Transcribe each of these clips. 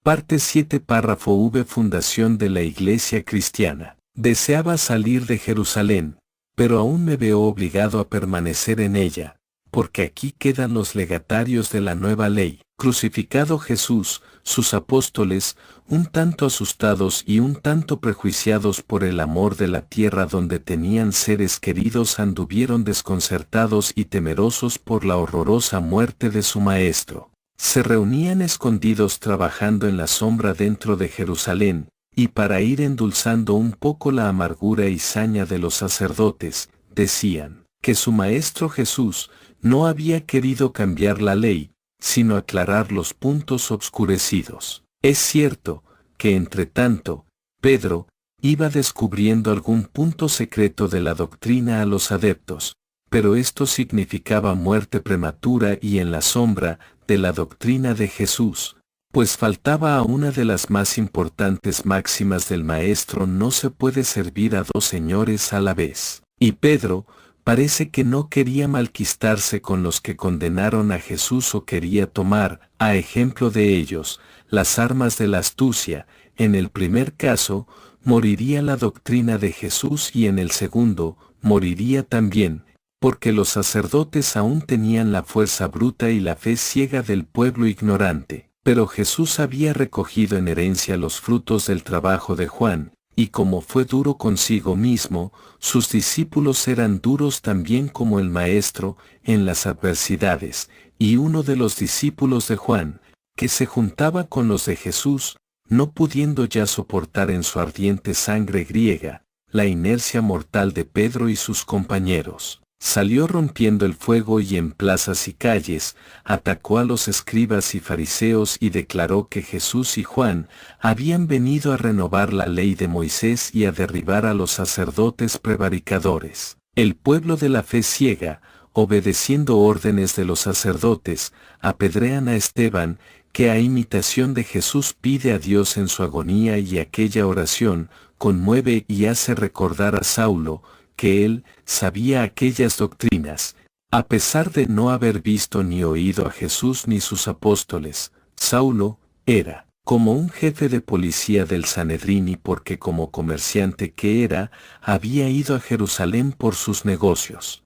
Parte 7 Párrafo V Fundación de la Iglesia Cristiana. Deseaba salir de Jerusalén, pero aún me veo obligado a permanecer en ella, porque aquí quedan los legatarios de la nueva ley. Crucificado Jesús, sus apóstoles, un tanto asustados y un tanto prejuiciados por el amor de la tierra donde tenían seres queridos, anduvieron desconcertados y temerosos por la horrorosa muerte de su Maestro. Se reunían escondidos trabajando en la sombra dentro de Jerusalén, y para ir endulzando un poco la amargura y saña de los sacerdotes, decían que su Maestro Jesús no había querido cambiar la ley, sino aclarar los puntos obscurecidos. Es cierto que, entre tanto, Pedro iba descubriendo algún punto secreto de la doctrina a los adeptos, pero esto significaba muerte prematura y en la sombra de la doctrina de Jesús, pues faltaba a una de las más importantes máximas del Maestro: no se puede servir a dos señores a la vez. Y Pedro parece que no quería malquistarse con los que condenaron a Jesús o quería tomar, a ejemplo de ellos, las armas de la astucia. En el primer caso, moriría la doctrina de Jesús y en el segundo, moriría también, porque los sacerdotes aún tenían la fuerza bruta y la fe ciega del pueblo ignorante. Pero Jesús había recogido en herencia los frutos del trabajo de Juan, y como fue duro consigo mismo, sus discípulos eran duros también como el Maestro en las adversidades, y uno de los discípulos de Juan, que se juntaba con los de Jesús, no pudiendo ya soportar en su ardiente sangre griega la inercia mortal de Pedro y sus compañeros, salió rompiendo el fuego y en plazas y calles atacó a los escribas y fariseos y declaró que Jesús y Juan habían venido a renovar la ley de Moisés y a derribar a los sacerdotes prevaricadores. El pueblo de la fe ciega, obedeciendo órdenes de los sacerdotes, apedrean a Esteban, que a imitación de Jesús pide a Dios en su agonía, y aquella oración conmueve y hace recordar a Saulo que él sabía aquellas doctrinas, a pesar de no haber visto ni oído a Jesús ni sus apóstoles. Saulo era como un jefe de policía del Sanedrín, y porque como comerciante que era, había ido a Jerusalén por sus negocios.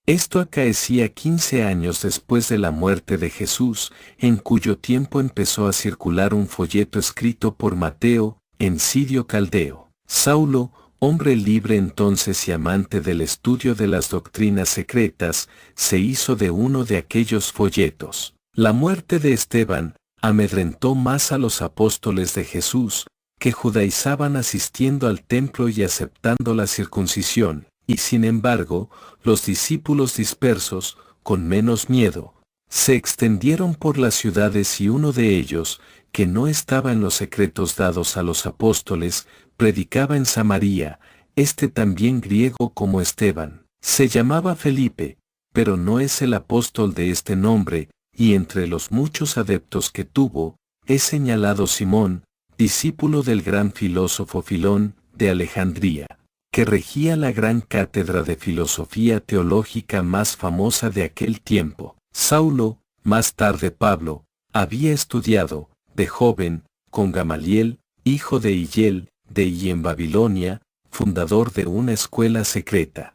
Esto acaecía 15 años después de la muerte de Jesús, en cuyo tiempo empezó a circular un folleto escrito por Mateo, en Sirio Caldeo. Saulo, hombre libre entonces y amante del estudio de las doctrinas secretas, se hizo de uno de aquellos folletos. La muerte de Esteban amedrentó más a los apóstoles de Jesús, que judaizaban asistiendo al templo y aceptando la circuncisión, y sin embargo, los discípulos dispersos, con menos miedo, se extendieron por las ciudades, y uno de ellos, que no estaba en los secretos dados a los apóstoles, predicaba en Samaria, este también griego como Esteban. Se llamaba Felipe, pero no es el apóstol de este nombre, y entre los muchos adeptos que tuvo, es señalado Simón, discípulo del gran filósofo Filón, de Alejandría, que regía la gran cátedra de filosofía teológica más famosa de aquel tiempo. Saulo, más tarde Pablo, había estudiado, de joven, con Gamaliel, hijo de Hillel, y en Babilonia, fundador de una escuela secreta.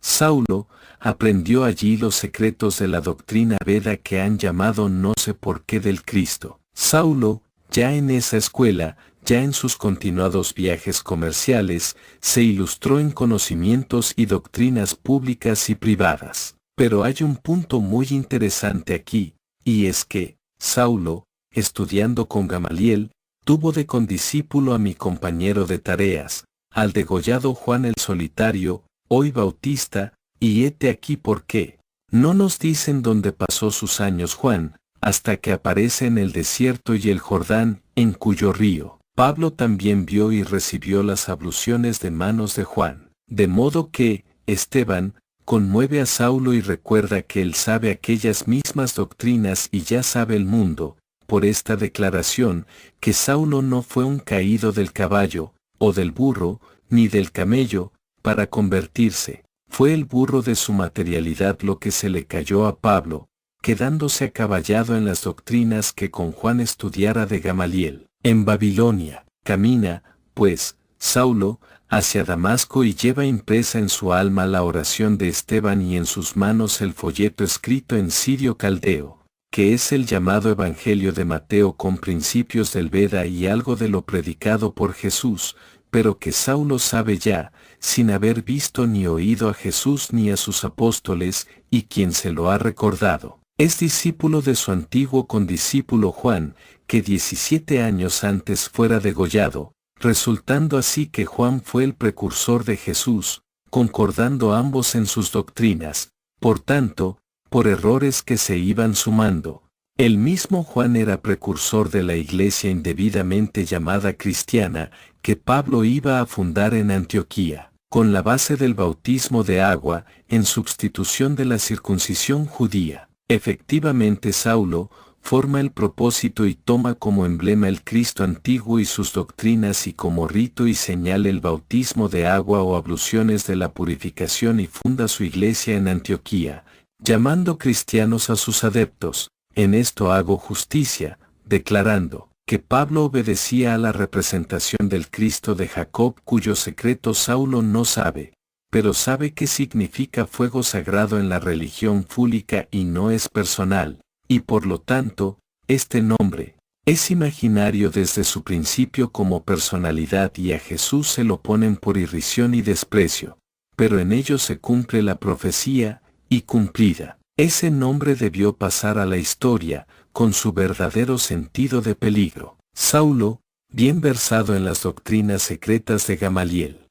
Saulo aprendió allí los secretos de la doctrina Veda que han llamado no sé por qué del Cristo. Saulo, ya en esa escuela, ya en sus continuados viajes comerciales, se ilustró en conocimientos y doctrinas públicas y privadas. Pero hay un punto muy interesante aquí, y es que, Saulo, estudiando con Gamaliel, tuvo de condiscípulo a mi compañero de tareas, al degollado Juan el Solitario, hoy Bautista, y hete aquí por qué. No nos dicen dónde pasó sus años Juan, hasta que aparece en el desierto y el Jordán, en cuyo río Pablo también vio y recibió las abluciones de manos de Juan. De modo que, Esteban, conmueve a Saulo y recuerda que él sabe aquellas mismas doctrinas y ya sabe el mundo, por esta declaración, que Saulo no fue un caído del caballo, o del burro, ni del camello, para convertirse. Fue el burro de su materialidad lo que se le cayó a Pablo, quedándose acaballado en las doctrinas que con Juan estudiara de Gamaliel. En Babilonia, camina, pues, Saulo, hacia Damasco y lleva impresa en su alma la oración de Esteban y en sus manos el folleto escrito en sirio caldeo, que es el llamado Evangelio de Mateo con principios del Veda y algo de lo predicado por Jesús, pero que Saulo sabe ya, sin haber visto ni oído a Jesús ni a sus apóstoles, y quien se lo ha recordado, es discípulo de su antiguo condiscípulo Juan, que 17 años antes fuera degollado, resultando así que Juan fue el precursor de Jesús, concordando ambos en sus doctrinas, por tanto, por errores que se iban sumando. El mismo Juan era precursor de la iglesia indebidamente llamada cristiana, que Pablo iba a fundar en Antioquía, con la base del bautismo de agua, en sustitución de la circuncisión judía. Efectivamente Saulo forma el propósito y toma como emblema el Cristo antiguo y sus doctrinas y como rito y señal el bautismo de agua o abluciones de la purificación y funda su iglesia en Antioquía, llamando cristianos a sus adeptos. En esto hago justicia, declarando que Pablo obedecía a la representación del Cristo de Jacob cuyo secreto Saulo no sabe, pero sabe que significa fuego sagrado en la religión fúlica y no es personal, y por lo tanto, este nombre es imaginario desde su principio como personalidad y a Jesús se lo ponen por irrisión y desprecio, pero en ello se cumple la profecía, y cumplida. Ese nombre debió pasar a la historia, con su verdadero sentido de peligro. Saulo, bien versado en las doctrinas secretas de Gamaliel,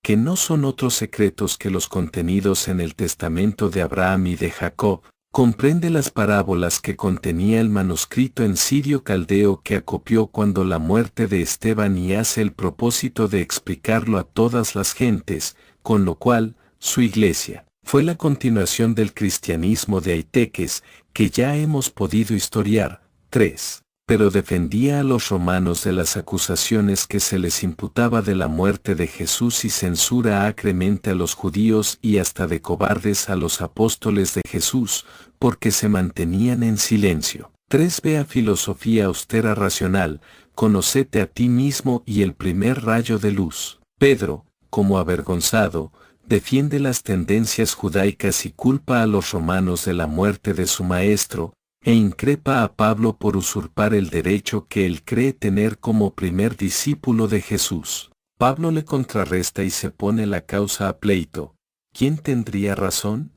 que no son otros secretos que los contenidos en el testamento de Abraham y de Jacob, comprende las parábolas que contenía el manuscrito en sirio caldeo que acopió cuando la muerte de Esteban y hace el propósito de explicarlo a todas las gentes, con lo cual, su iglesia fue la continuación del cristianismo de Aiteques, que ya hemos podido historiar. 3. Pero defendía a los romanos de las acusaciones que se les imputaba de la muerte de Jesús y censura acremente a los judíos y hasta de cobardes a los apóstoles de Jesús, porque se mantenían en silencio. 3. Vea filosofía austera racional, conócete a ti mismo y el primer rayo de luz. Pedro, como avergonzado, defiende las tendencias judaicas y culpa a los romanos de la muerte de su maestro, e increpa a Pablo por usurpar el derecho que él cree tener como primer discípulo de Jesús. Pablo le contrarresta y se pone la causa a pleito. ¿Quién tendría razón?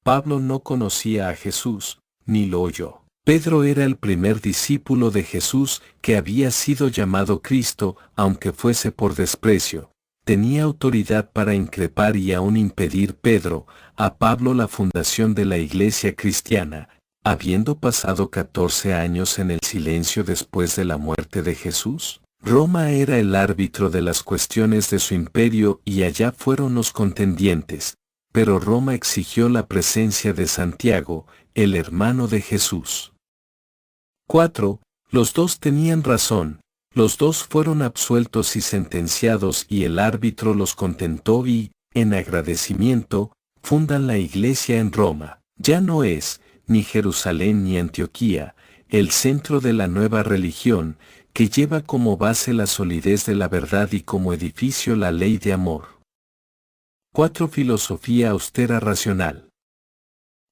Pablo no conocía a Jesús, ni lo oyó. Pedro era el primer discípulo de Jesús que había sido llamado Cristo, aunque fuese por desprecio. Tenía autoridad para increpar y aún impedir Pedro, a Pablo la fundación de la iglesia cristiana, habiendo pasado 14 años en el silencio después de la muerte de Jesús. Roma era el árbitro de las cuestiones de su imperio y allá fueron los contendientes, pero Roma exigió la presencia de Santiago, el hermano de Jesús. 4. Los dos tenían razón. Los dos fueron absueltos y sentenciados y el árbitro los contentó y, en agradecimiento, fundan la iglesia en Roma. Ya no es, ni Jerusalén ni Antioquía, el centro de la nueva religión, que lleva como base la solidez de la verdad y como edificio la ley de amor. 4. Filosofía austera racional.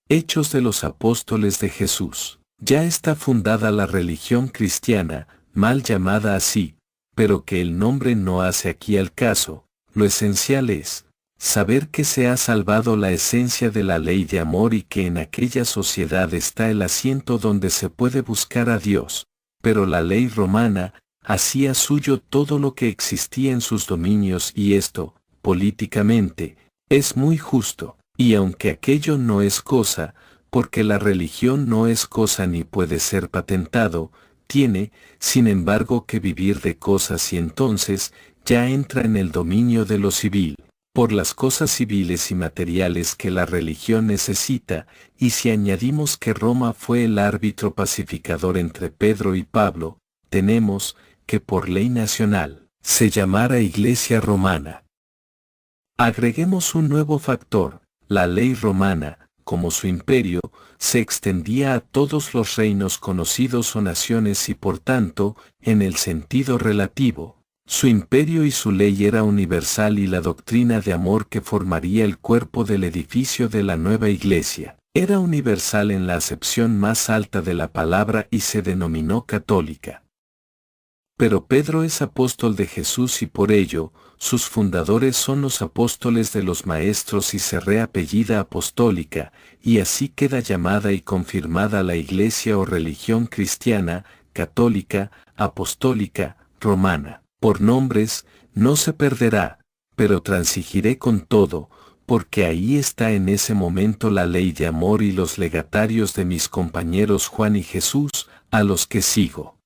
Hechos de los Apóstoles de Jesús. Ya está fundada la religión cristiana, mal llamada así, pero que el nombre no hace aquí al caso. Lo esencial es saber que se ha salvado la esencia de la ley de amor y que en aquella sociedad está el asiento donde se puede buscar a Dios, pero la ley romana hacía suyo todo lo que existía en sus dominios y esto, políticamente, es muy justo, y aunque aquello no es cosa, porque la religión no es cosa ni puede ser patentado, tiene, sin embargo, que vivir de cosas y entonces, ya entra en el dominio de lo civil, por las cosas civiles y materiales que la religión necesita, y si añadimos que Roma fue el árbitro pacificador entre Pedro y Pablo, tenemos, que por ley nacional, se llamara Iglesia Romana. Agreguemos un nuevo factor, la ley romana, como su imperio, se extendía a todos los reinos conocidos o naciones y por tanto, en el sentido relativo, su imperio y su ley era universal y la doctrina de amor que formaría el cuerpo del edificio de la nueva iglesia, era universal en la acepción más alta de la palabra y se denominó católica. Pero Pedro es apóstol de Jesús y por ello, sus fundadores son los apóstoles de los maestros y se reapellida apostólica, y así queda llamada y confirmada la iglesia o religión cristiana, católica, apostólica, romana. Por nombres, no se perderá, pero transigiré con todo, porque ahí está en ese momento la ley de amor y los legatarios de mis compañeros Juan y Jesús, a los que sigo.